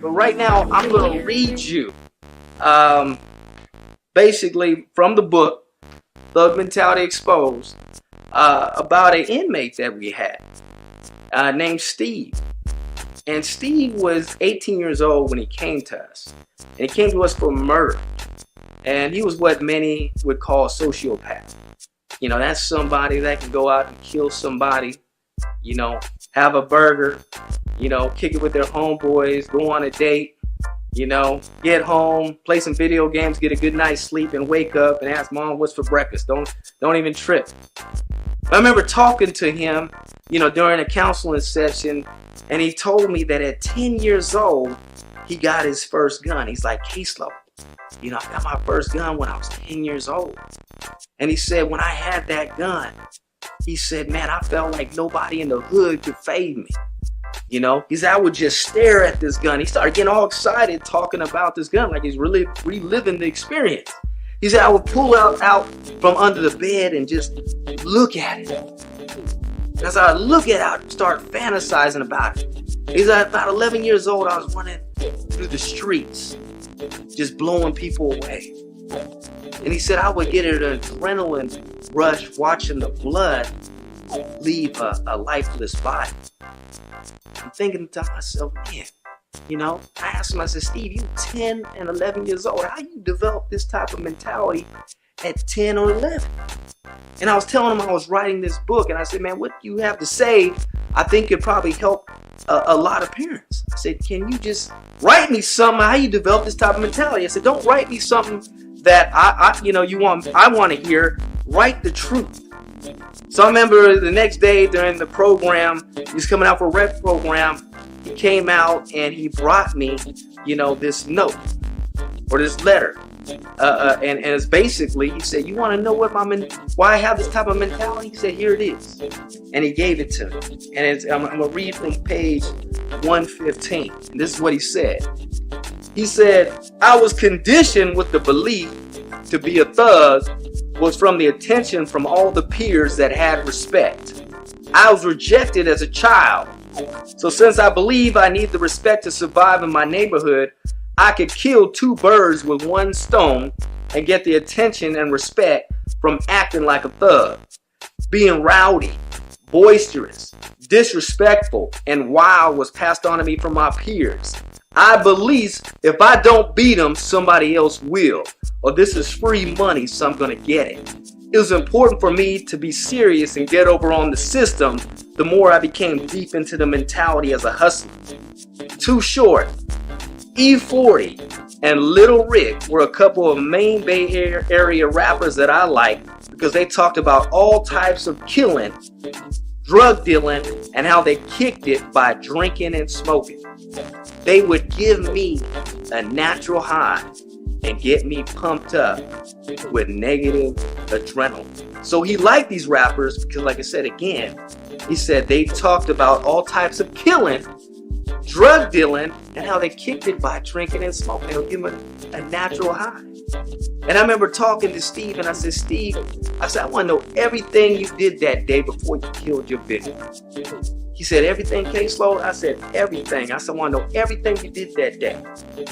But right now, I'm going to read you basically from the book, Thug Mentality Exposed, about an inmate that we had named Steve. And Steve was 18 years old when he came to us. And he came to us for murder. And he was what many would call a sociopath. You know, that's somebody that can go out and kill somebody, you know, have a burger, you know, kick it with their homeboys, go on a date, you know, get home, play some video games, get a good night's sleep, and wake up and ask mom what's for breakfast. Don't even trip. I remember talking to him, you know, during a counseling session, and he told me that at 10 years old, he got his first gun. He's like, caseload. You know, I got my first gun when I was 10 years old. And he said, when I had that gun, he said, man, I felt like nobody in the hood could fade me. You know, he said, I would just stare at this gun. He started getting all excited talking about this gun, like he's really reliving the experience. He said, I would pull out from under the bed and just look at it. As I look at it, I would start fantasizing about it. He said, about 11 years old, I was running through the streets, just blowing people away. And he said, I would get an adrenaline rush watching the blood leave a lifeless body. I'm thinking to myself, man, you know, I asked him, I said, Steve, you 10 and 11 years old. How you develop this type of mentality at 10 or 11? And I was telling him I was writing this book, and I said, man, what you have to say, I think could probably help a lot of parents. I said, can you just write me something, how you develop this type of mentality? I said, don't write me something that I want to hear. Write the truth. So I remember the next day during the program, he was coming out for a rep program. He came out and he brought me, you know, this note or this letter. And it's basically, he said, you want to know why I have this type of mentality? He said, here it is. And he gave it to me. And I'm going to read from page 115. And this is what he said. He said, I was conditioned with the belief to be a thug was from the attention from all the peers that had respect. I was rejected as a child. So since I believe I need the respect to survive in my neighborhood, I could kill two birds with one stone and get the attention and respect from acting like a thug. Being rowdy, boisterous, disrespectful, and wild was passed on to me from my peers. I believe if I don't beat them, somebody else will. Or this is free money, so I'm going to get it. It was important for me to be serious and get over on the system the more I became deep into the mentality as a hustler. Too Short, E40, and Little Rick were a couple of main Bay Area rappers that I liked because they talked about all types of killing, drug dealing, and how they kicked it by drinking and smoking. They would give me a natural high and get me pumped up with negative adrenaline. So he liked these rappers because, like I said again, he said they talked about all types of killing, drug dealing, and how they kicked it by drinking and smoking. It'll give him a natural high. And I remember talking to Steve, and I said, Steve, I said, I want to know everything you did that day before you killed your victim. He said, everything, caseload? I said, everything. I said, I want to know everything you did that day.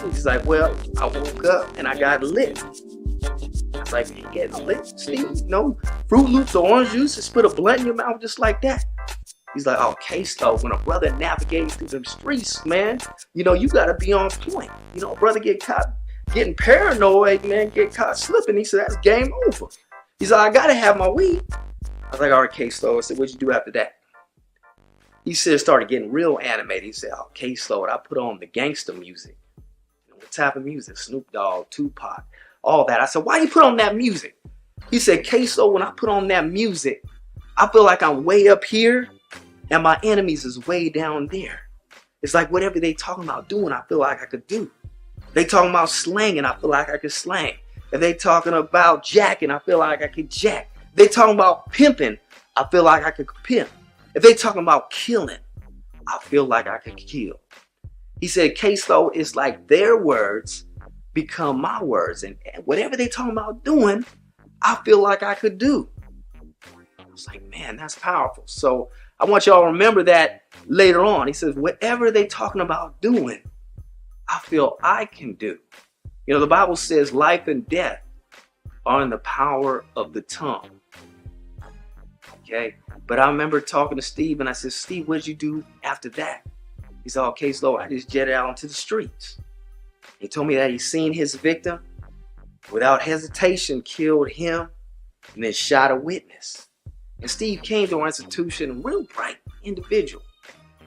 He's like, well, I woke up and I got lit. I was like, you getting lit, Steve? No Fruit Loops or orange juice and spit a blunt in your mouth just like that? He's like, oh, caseload, when a brother navigates through them streets, man, you know, you got to be on point. You know, a brother get caught getting paranoid, man, get caught slipping. He said, that's game over. He's like, I got to have my weed. I was like, all right, caseload. I said, what'd you do after that? He said, started getting real animated. He said, oh, caseload, I put on the Gangsta music. You know, what type of music? Snoop Dogg, Tupac, all that. I said, why you put on that music? He said, caseload, when I put on that music, I feel like I'm way up here and my enemies is way down there. It's like whatever they talking about doing, I feel like I could do. They talking about slanging, I feel like I could slang. If they talking about jacking, I feel like I could jack. They talking about pimping, I feel like I could pimp. If they talking about killing, I feel like I could kill. He said, caseload, it's like their words become my words. And whatever they talking about doing, I feel like I could do. I was like, man, that's powerful. So I want y'all to remember that later on. He says, whatever they talking about doing, I feel I can do. You know, the Bible says life and death are in the power of the tongue. Okay? But I remember talking to Steve, and I said, Steve, what did you do after that? He said, okay, so I just jetted out into the streets. He told me that he seen his victim, without hesitation, killed him, and then shot a witness. And Steve came to our institution, real bright individual,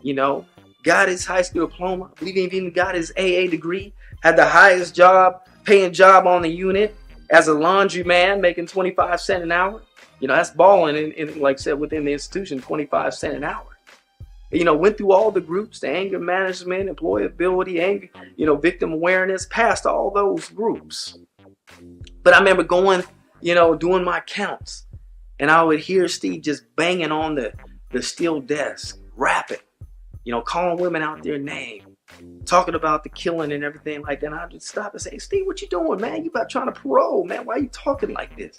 you know, got his high school diploma, I believe he even got his AA degree, had the highest paying job on the unit as a laundryman, making 25 cents an hour. You know, that's balling, in like I said, within the institution, 25 cents an hour. You know, went through all the groups, the anger management, employability, anger, you know, victim awareness, passed all those groups. But I remember going, you know, doing my counts, and I would hear Steve just banging on the steel desk, rapping, you know, calling women out their name, talking about the killing and everything like that. And I'd just stop and say, Steve, what you doing, man? You about trying to parole, man. Why are you talking like this?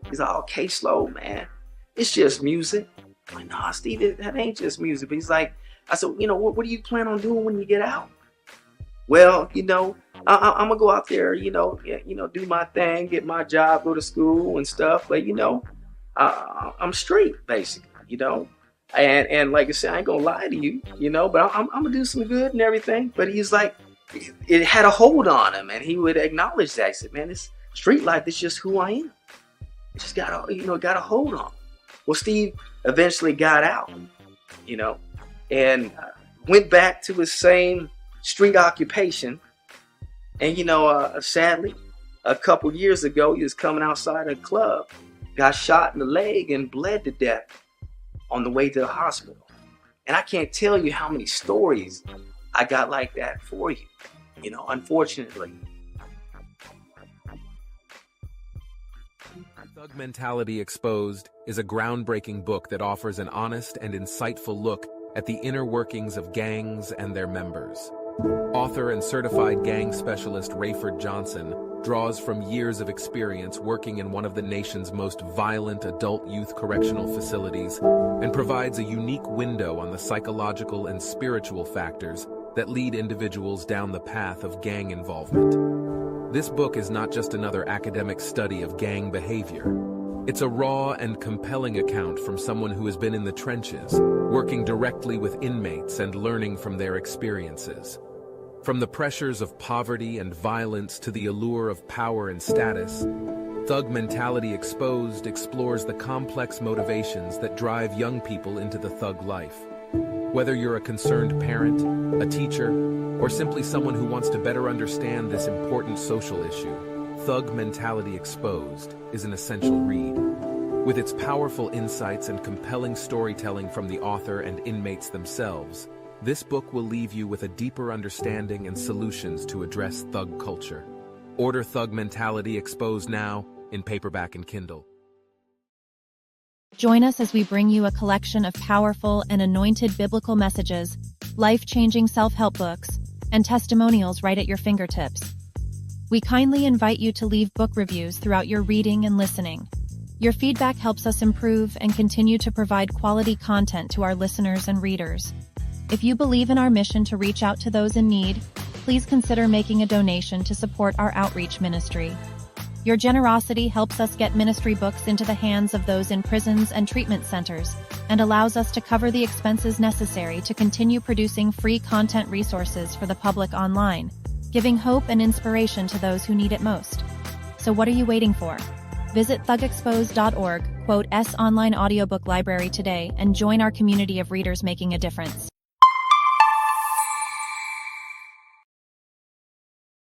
He's like, okay, slow, man. It's just music. I'm like, nah, Steve, that ain't just music. But he's like, I said, you know, what do you plan on doing when you get out? Well, you know, I'm gonna go out there, you know, do my thing, get my job, go to school and stuff. But you know, I'm straight, basically, you know. And like I said, I ain't gonna lie to you, you know, but I'm gonna do some good and everything. But he's like, it had a hold on him, and he would acknowledge that. He said, man, this street life is just who I am. It just got a hold on. Well, Steve eventually got out, you know, and went back to his same street occupation. And, you know, sadly, a couple years ago, he was coming outside a club, got shot in the leg and bled to death on the way to the hospital. And I can't tell you how many stories I got like that for you, you know, unfortunately. Thug Mentality Exposed is a groundbreaking book that offers an honest and insightful look at the inner workings of gangs and their members. Author and certified gang specialist Rayford Johnson draws from years of experience working in one of the nation's most violent adult youth correctional facilities and provides a unique window on the psychological and spiritual factors that lead individuals down the path of gang involvement. This book is not just another academic study of gang behavior. It's a raw and compelling account from someone who has been in the trenches, working directly with inmates and learning from their experiences. From the pressures of poverty and violence to the allure of power and status, Thug Mentality Exposed explores the complex motivations that drive young people into the thug life. Whether you're a concerned parent, a teacher, or simply someone who wants to better understand this important social issue, Thug Mentality Exposed is an essential read. With its powerful insights and compelling storytelling from the author and inmates themselves, this book will leave you with a deeper understanding and solutions to address thug culture. Order Thug Mentality Exposed now in paperback and Kindle. Join us as we bring you a collection of powerful and anointed biblical messages, life-changing self-help books, and testimonials right at your fingertips. We kindly invite you to leave book reviews throughout your reading and listening. Your feedback helps us improve and continue to provide quality content to our listeners and readers. If you believe in our mission to reach out to those in need, please consider making a donation to support our outreach ministry. Your generosity helps us get ministry books into the hands of those in prisons and treatment centers, and allows us to cover the expenses necessary to continue producing free content resources for the public online, giving hope and inspiration to those who need it most. So what are you waiting for? Visit ThugExposed.Org, quote S online audiobook library today, and join our community of readers making a difference.